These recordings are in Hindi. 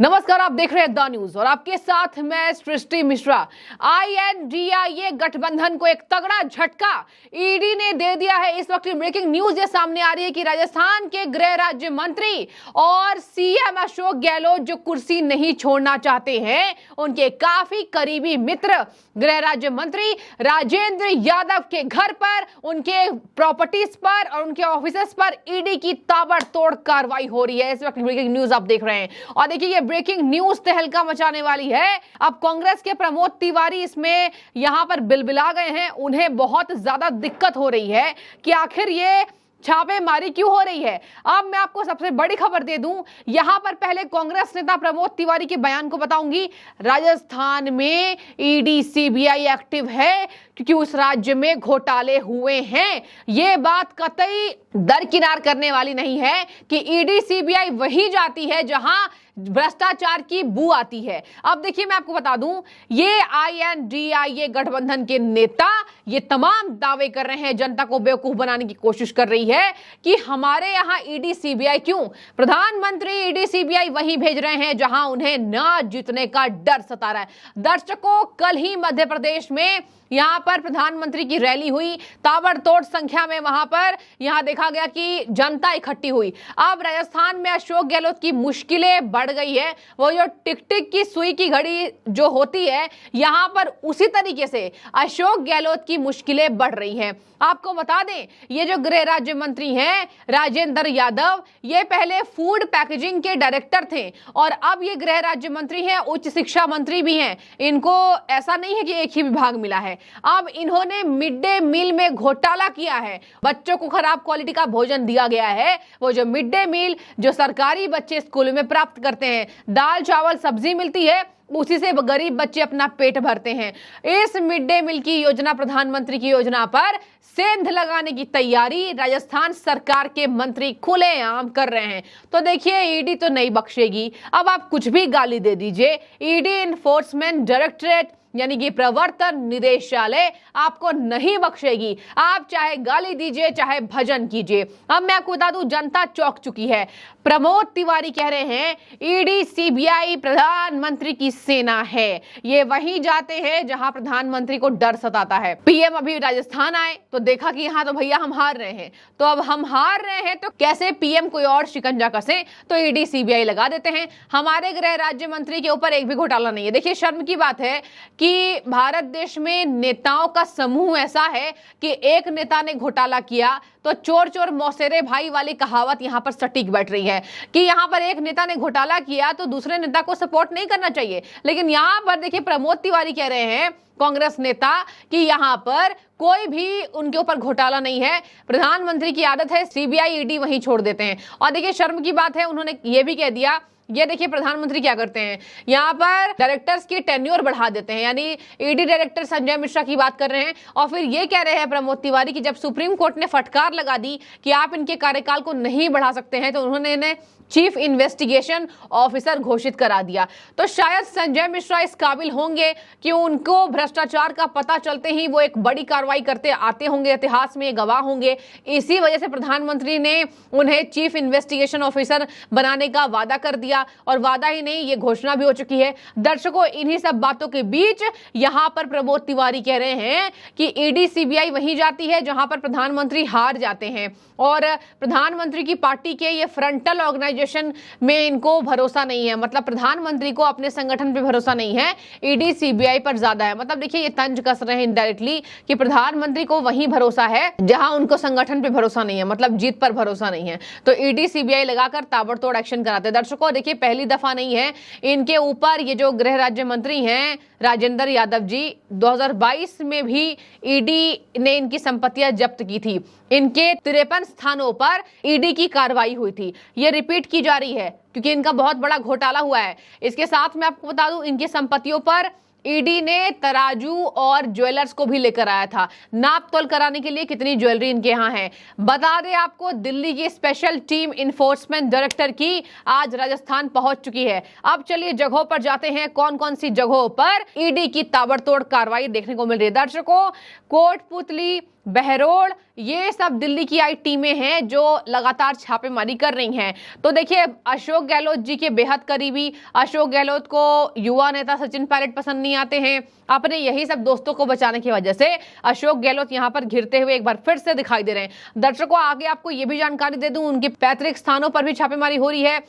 नमस्कार, आप देख रहे हैं द न्यूज और आपके साथ मैं सृष्टि मिश्रा। INDIA गठबंधन को एक तगड़ा झटका ईडी ने दे दिया है। इस वक्त ब्रेकिंग न्यूज ये सामने आ रही है कि राजस्थान के गृह राज्य मंत्री और सीएम अशोक गहलोत जो कुर्सी नहीं छोड़ना चाहते हैं, उनके काफी करीबी मित्र गृह राज्य मंत्री राजेंद्र यादव के घर पर, उनके प्रॉपर्टीज पर और उनके ऑफिसेस पर ईडी की ताबड़तोड़ कार्रवाई हो रही है। इस वक्त ब्रेकिंग न्यूज आप देख रहे हैं और देखिए ये ब्रेकिंग न्यूज तहलका मचाने वाली है। अब कांग्रेस के प्रमोद तिवारी इसमें यहां पर बिलबिला गए हैं। उन्हें बहुत ज्यादा दिक्कत हो रही है कि आखिर ये छापेमारी क्यों हो रही है। अब मैं आपको सबसे बड़ी खबर दे दूं, यहां पर पहले कांग्रेस नेता प्रमोद तिवारी के बयान को बताऊंगी। राजस्थान में ईडी सीबीआई एक्टिव है क्योंकि उस राज्य में घोटाले हुए हैं। ये बात कतई दरकिनार करने वाली नहीं है कि ईडी सीबीआई वही जाती है जहां भ्रष्टाचार की बू आती है। अब देखिए मैं आपको बता दूं, ये INDIA गठबंधन के नेता ये तमाम दावे कर रहे हैं, जनता को बेवकूफ बनाने की कोशिश कर रही है कि हमारे यहां ईडी सीबीआई क्यों। प्रधानमंत्री ईडी सीबीआई वहीं भेज रहे हैं जहां उन्हें ना जीतने का डर सता रहा है। दर्शकों, कल ही मध्य प्रदेश में यहां पर प्रधानमंत्री की रैली हुई, ताबड़तोड़ संख्या में वहां पर यहां देखा गया कि जनता इकट्ठी हुई। अब राजस्थान में अशोक गहलोत की मुश्किलें बढ़ गई है। वो जो टिक टिक की सुई की घड़ी जो होती है, यहां पर उसी तरीके से अशोक गहलोत की मुश्किलें बढ़ रही हैं। आपको बता दें, ये जो गृह राज्य मंत्री हैं राजेंद्र यादव, ये पहले फूड पैकेजिंग के डायरेक्टर थे और अब ये गृह राज्य मंत्री हैं, उच्च शिक्षा मंत्री भी हैं। इनको ऐसा नहीं है कि एक ही विभाग मिला है। अब इन्होंने मिड डे मील में घोटाला किया है। बच्चों को खराब क्वालिटी का भोजन दिया गया है। वो जो मिड डे मील जो सरकारी बच्चे स्कूल में प्राप्त करते हैं, दाल चावल सब्जी मिलती है, उसी से गरीब बच्चे अपना पेट भरते हैं। इस मिड डे मील की योजना, प्रधानमंत्री की योजना पर सेंध लगाने की तैयारी राजस्थान सरकार के मंत्री खुलेआम कर रहे हैं। तो देखिए, ईडी तो नहीं बख्शेगी। अब आप कुछ भी गाली दे दीजिए, ईडी एनफोर्समेंट डायरेक्टरेट यानी कि प्रवर्तन निदेशालय आपको नहीं बख्शेगी। आप चाहे गाली दीजिए चाहे भजन कीजिए। अब मैं आपको बता दूं, जनता चौंक चुकी है। प्रमोद तिवारी कह रहे हैं ईडी सीबीआई प्रधानमंत्री की सेना है। ये वहीं जाते हैं जहां प्रधानमंत्री को डर सताता है। पीएम अभी राजस्थान आए तो देखा कि यहां तो भैया हम हार रहे हैं, तो अब हम हार रहे हैं तो कैसे पीएम कोई और शिकंजा कसे, तो ईडी सीबीआई लगा देते हैं। हमारे गृह राज्य मंत्री के ऊपर एक भी घोटाला नहीं है। देखिए, शर्म की बात है कि भारत देश में नेताओं का समूह ऐसा है कि एक नेता ने घोटाला किया तो चोर चोर मौसेरे भाई वाली कहावत यहां पर सटीक बैठ रही है कि यहां पर एक नेता ने घोटाला किया तो दूसरे नेता को सपोर्ट नहीं करना चाहिए। लेकिन यहां पर देखिए, प्रमोद तिवारी कह रहे हैं कांग्रेस नेता कि यहां पर कोई भी उनके ऊपर घोटाला नहीं है। प्रधानमंत्री की आदत है सीबीआई ईडी वहीं छोड़ देते हैं। और देखिए, शर्म की बात है, उन्होंने ये भी कह दिया, ये देखिए प्रधानमंत्री क्या करते हैं, यहाँ पर डायरेक्टर्स की टेन्योर बढ़ा देते हैं। यानी ईडी डायरेक्टर संजय मिश्रा की बात कर रहे हैं और फिर ये कह रहे हैं प्रमोद तिवारी कि जब सुप्रीम कोर्ट ने फटकार लगा दी कि आप इनके कार्यकाल को नहीं बढ़ा सकते हैं, तो उन्होंने इन्हें चीफ इन्वेस्टिगेशन ऑफिसर घोषित करा दिया। तो शायद संजय मिश्रा इस काबिल होंगे कि उनको भ्रष्टाचार का पता चलते ही वो एक बड़ी कार्रवाई करते आते होंगे, इतिहास में गवाह होंगे। इसी वजह से प्रधानमंत्री ने उन्हें चीफ इन्वेस्टिगेशन ऑफिसर बनाने का वादा कर दिया और वादा ही नहीं, ये घोषणा भी हो चुकी है। दर्शकों, इन्हीं सब बातों के बीच यहां पर प्रमोद तिवारी कह रहे हैं कि ईडी सीबीआई वहीं जाती है जहां पर प्रधानमंत्री हार जाते हैं और प्रधानमंत्री की पार्टी के ये फ्रंटल ऑर्गेनाइजेशन में इनको भरोसा नहीं है। मतलब प्रधानमंत्री को अपने संगठन पे भरोसा नहीं है, ईडी सीबीआई पर ज्यादा है। मतलब देखिए, ये तंज कस रहे हैं इनडायरेक्टली कि प्रधानमंत्री को वहीं भरोसा है जहां उनको संगठन पे भरोसा नहीं है, मतलब जीत पर भरोसा नहीं है। तो ईडी सीबीआई लगाकर ताबड़तोड़ एक्शन कराते हैं। दर्शकों देखिए, पहली दफा नहीं है इनके ऊपर, ये जो गृह राज्य मंत्री हैं राजेंद्र यादव जी, 2022 में भी ईडी ने इनकी संपत्तियां जब्त की थी। इनके 53 स्थानों पर ईडी की कार्रवाई हुई थी। ये रिपीट की जा रही है क्योंकि इनका बहुत बड़ा घोटाला हुआ है। इसके साथ में आपको बता दूं, इनकी संपत्तियों पर ईडी ने तराजू और ज्वेलर्स को भी लेकर आया था, नाप तोल कराने के लिए कितनी ज्वेलरी इनके यहाँ है। बता दें आपको, दिल्ली की स्पेशल टीम इन्फोर्समेंट डायरेक्टर की आज राजस्थान पहुंच चुकी है। अब चलिए जगहों पर जाते हैं, कौन कौन सी जगहों पर ईडी की ताबड़तोड़ कार्रवाई देखने को मिल रही है। दर्शकों, कोटपुतली, बहरोड़, ये सब दिल्ली की आई टीमें हैं जो लगातार छापेमारी कर रही हैं। तो देखिए, अशोक गहलोत जी के बेहद करीबी, अशोक गहलोत को युवा नेता सचिन पायलट पसंद नहीं आते हैं। अपने यही सब दोस्तों को बचाने की वजह से अशोक गहलोत यहां पर घिरते हुए एक बार फिर से दिखाई दे रहे हैं। दर्शकों, आगे आपको ये भी जानकारी दे दूं, उनके पैतृक स्थानों पर भी छापेमारी हो रही है।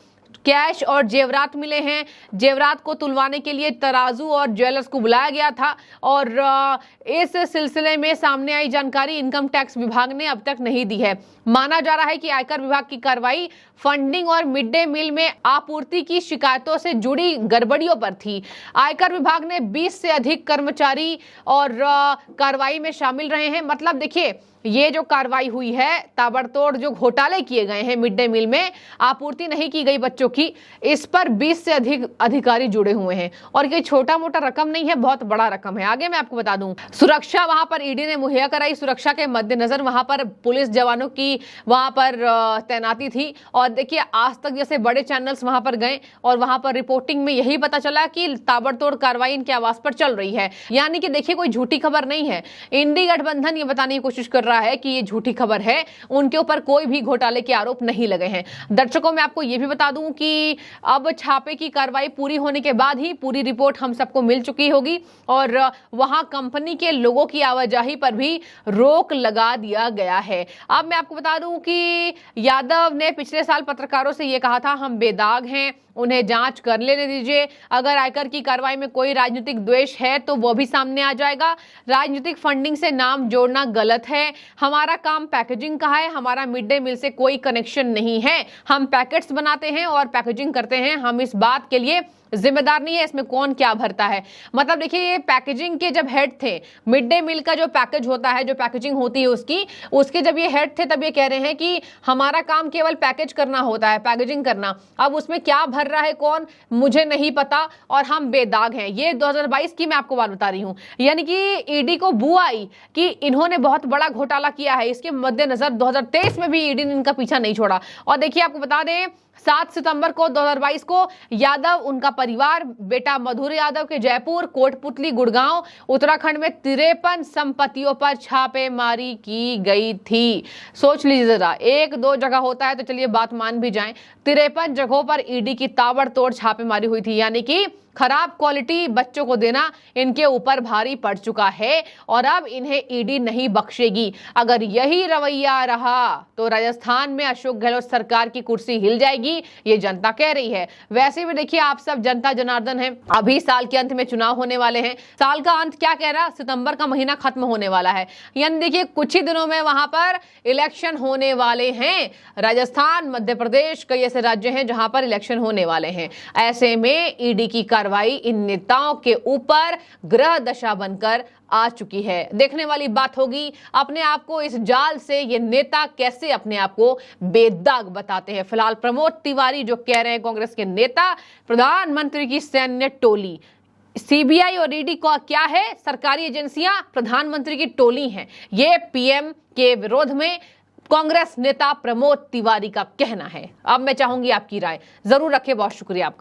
कैश और जेवरात मिले हैं। जेवरात को तुलवाने के लिए तराजू और ज्वेलर्स को बुलाया गया था और इस सिलसिले में सामने आई जानकारी इनकम टैक्स विभाग ने अब तक नहीं दी है। माना जा रहा है कि आयकर विभाग की कार्रवाई फंडिंग और मिड डे मील में आपूर्ति की शिकायतों से जुड़ी गड़बड़ियों पर थी। आयकर विभाग ने 20 से अधिक कर्मचारी और कार्रवाई में शामिल रहे हैं। मतलब देखिए, ये जो कार्रवाई हुई है, ताबड़तोड़ जो घोटाले किए गए हैं, मिड डे मील में आपूर्ति नहीं की गई बच्चों की, इस पर 20 से अधिक अधिकारी जुड़े हुए हैं और ये छोटा मोटा रकम नहीं है, बहुत बड़ा रकम है। आगे मैं आपको बता दूं, सुरक्षा वहां पर ईडी ने मुहैया कराई। सुरक्षा के मद्देनजर वहां पर पुलिस जवानों की वहां पर तैनाती थी। और देखिए, आज तक जैसे बड़े चैनल्स वहां पर गए और वहां पर रिपोर्टिंग में यही पता चला कि ताबड़तोड़ कार्रवाई इनके आवास पर चल रही है। यानी कि देखिए, कोई झूठी खबर नहीं है। इंडी गठबंधन ये बताने की कोशिश कर रहा है कि ये झूठी खबर है, उनके ऊपर कोई भी घोटाले के आरोप नहीं लगे हैं। दर्शकों, मैं आपको ये भी बता दूं कि अब छापे की कार्रवाई पूरी होने के बाद ही पूरी रिपोर्ट हम सबको मिल चुकी होगी और वहां कंपनी के लोगों की आवाजाही पर भी रोक लगा दिया गया है। अब मैं आपको बता दूं कि यादव ने पिछले साल पत्रकारों से यह कहा था, हम बेदाग हैं, उन्हें जांच कर लेने दीजिए। अगर आयकर की कार्रवाई में कोई राजनीतिक द्वेष है तो वो भी सामने आ जाएगा। राजनीतिक फंडिंग से नाम जोड़ना गलत है। हमारा काम पैकेजिंग का है, हमारा मिड डे मील से कोई कनेक्शन नहीं है। हम पैकेट्स बनाते हैं और पैकेजिंग करते हैं, हम इस बात के लिए जिम्मेदार नहीं है इसमें कौन क्या भरता है। मतलब देखिए, ये पैकेजिंग के जब हेड थे, मिड डे मील का जो पैकेज होता है, जो पैकेजिंग होती है उसके जब ये हेड थे तब ये कह रहे हैं कि हमारा काम केवल पैकेज करना होता है, पैकेजिंग करना। अब उसमें क्या भर रहा है कौन, मुझे नहीं पता और हम बेदाग हैं। ये 2022 की मैं आपको बात बता रही हूं। यानी कि ईडी को बू आई कि इन्होंने बहुत बड़ा घोटाला किया है। इसके मद्देनजर 2023 में भी ईडी ने इनका पीछा नहीं छोड़ा। और देखिए, आपको बता दें, 7 सितंबर को 2022 को यादव, उनका परिवार, बेटा मधुर यादव के जयपुर, कोटपुतली, गुड़गांव, उत्तराखंड में 53 संपत्तियों पर छापेमारी की गई थी। सोच लीजिए जरा, 1-2 जगह होता है तो चलिए बात मान भी जाएं, 53 जगहों पर ईडी की ताबड़तोड़ छापेमारी हुई थी। यानी कि खराब क्वालिटी बच्चों को देना इनके ऊपर भारी पड़ चुका है और अब इन्हें ईडी नहीं बख्शेगी। अगर यही रवैया रहा तो राजस्थान में अशोक गहलोत सरकार की कुर्सी हिल जाएगी, ये जनता कह रही है। वैसे भी देखिए, आप सब जनता जनार्दन हैं, अभी साल के अंत में चुनाव होने वाले हैं। साल का अंत क्या कह रहा, सितंबर का महीना खत्म होने वाला है। यानी देखिए, कुछ ही दिनों में वहां पर इलेक्शन होने वाले हैं। राजस्थान, मध्य प्रदेश, कई ऐसे राज्य हैं जहां पर इलेक्शन होने वाले हैं। ऐसे में ईडी की कार्रवाई इन नेताओं के ऊपर ग्रह दशा बनकर आ चुकी है। देखने वाली बात होगी अपने आप को इस जाल से ये नेता कैसे अपने आप को बेदाग बताते हैं। फिलहाल प्रमोद तिवारी जो कह रहे हैं, कांग्रेस के नेता, प्रधानमंत्री की सैन्य टोली, सीबीआई और ईडी का क्या है, सरकारी एजेंसियां प्रधानमंत्री की टोली हैं। ये पीएम के विरोध में कांग्रेस नेता प्रमोद तिवारी का कहना है। अब मैं चाहूंगी आपकी राय, जरूर रखें। बहुत शुक्रिया आपका।